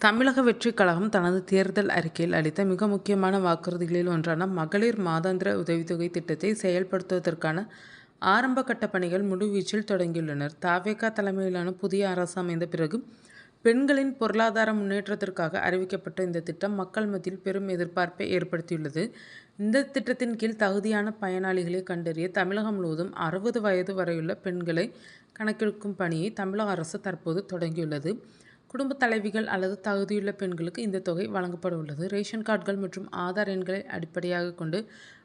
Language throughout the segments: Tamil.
தமிழக வெற்றிக் கழகம் தனது தேர்தல் அறிக்கையில் அளித்த மிக முக்கியமான வாக்குறுதிகளில் ஒன்றான மகளிர் மாதாந்திர உதவித்தொகை திட்டத்தை செயல்படுத்துவதற்கான ஆரம்ப கட்ட பணிகள் முழுவீச்சில் தொடங்கியுள்ளனர். தவேகா தலைமையிலான புதிய அரசு அமைந்த பிறகு பெண்களின் பொருளாதார முன்னேற்றத்திற்காக அறிவிக்கப்பட்ட இந்த திட்டம் மக்கள் மத்தியில் பெரும் எதிர்பார்ப்பை ஏற்படுத்தியுள்ளது. இந்த திட்டத்தின் கீழ் தகுதியான பயனாளிகளை கண்டறிய தமிழகம் முழுவதும் 60 வயது வரையுள்ள பெண்களை கணக்கெடுக்கும் பணியை தமிழக அரசு தற்போது தொடங்கியுள்ளது. குடும்ப தலைவிகள் அல்லது தகுதியுள்ள பெண்களுக்கு இந்த தொகை வழங்கப்பட உள்ளது. ரேஷன் கார்டுகள் மற்றும் ஆதார் எண்களை அடிப்படையாக கொண்டு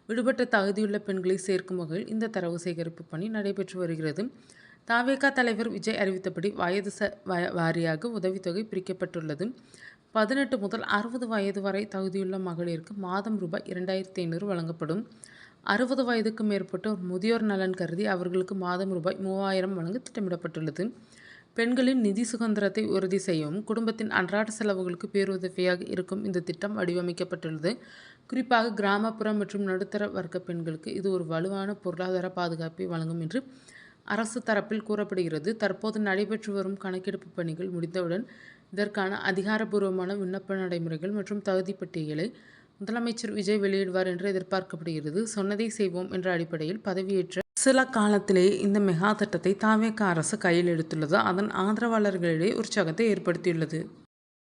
விடுபட்ட தகுதியுள்ள பெண்களை சேர்க்கும் வகையில் இந்த தரவு சேகரிப்பு பணி நடைபெற்று வருகிறது. தவேகா தலைவர் விஜய் அறிவித்தபடி வயது வாரியாக உதவித்தொகை பிரிக்கப்பட்டுள்ளது. 18 முதல் 60 வயது வரை தகுதியுள்ள மகளிருக்கு மாதம் ரூபாய் 2500 வழங்கப்படும். 60 வயதுக்கு மேற்பட்டோர் முதியோர் நலன் கருதி அவர்களுக்கு மாதம் ரூபாய் 3000 வழங்க திட்டமிடப்பட்டுள்ளது. பெண்களின் நிதி சுதந்திரத்தை உறுதி செய்யவும் குடும்பத்தின் அன்றாட செலவுகளுக்கு பேருதவியாக இருக்கும் இந்த திட்டம் வடிவமைக்கப்பட்டுள்ளது. குறிப்பாக கிராமப்புற மற்றும் நடுத்தர வர்க்க பெண்களுக்கு இது ஒரு வலுவான பொருளாதார பாதுகாப்பை வழங்கும் என்று அரசு தரப்பில் கூறப்படுகிறது. தற்போது நடைபெற்று வரும் கணக்கெடுப்பு பணிகள் முடிந்தவுடன் இதற்கான அதிகாரப்பூர்வமான விண்ணப்ப நடைமுறைகள் மற்றும் தகுதி பட்டியலை முதலமைச்சர் விஜய் வெளியிடுவார் என்று எதிர்பார்க்கப்படுகிறது. சொன்னதை செய்வோம் என்ற அடிப்படையில் பதவியேற்ற சில காலத்திலேயே இந்த மெகா திட்டத்தை தவேகா அரசு கையில் எடுத்துள்ளது அதன் ஆதரவாளர்களிடையே உற்சாகத்தை ஏற்படுத்தியுள்ளது.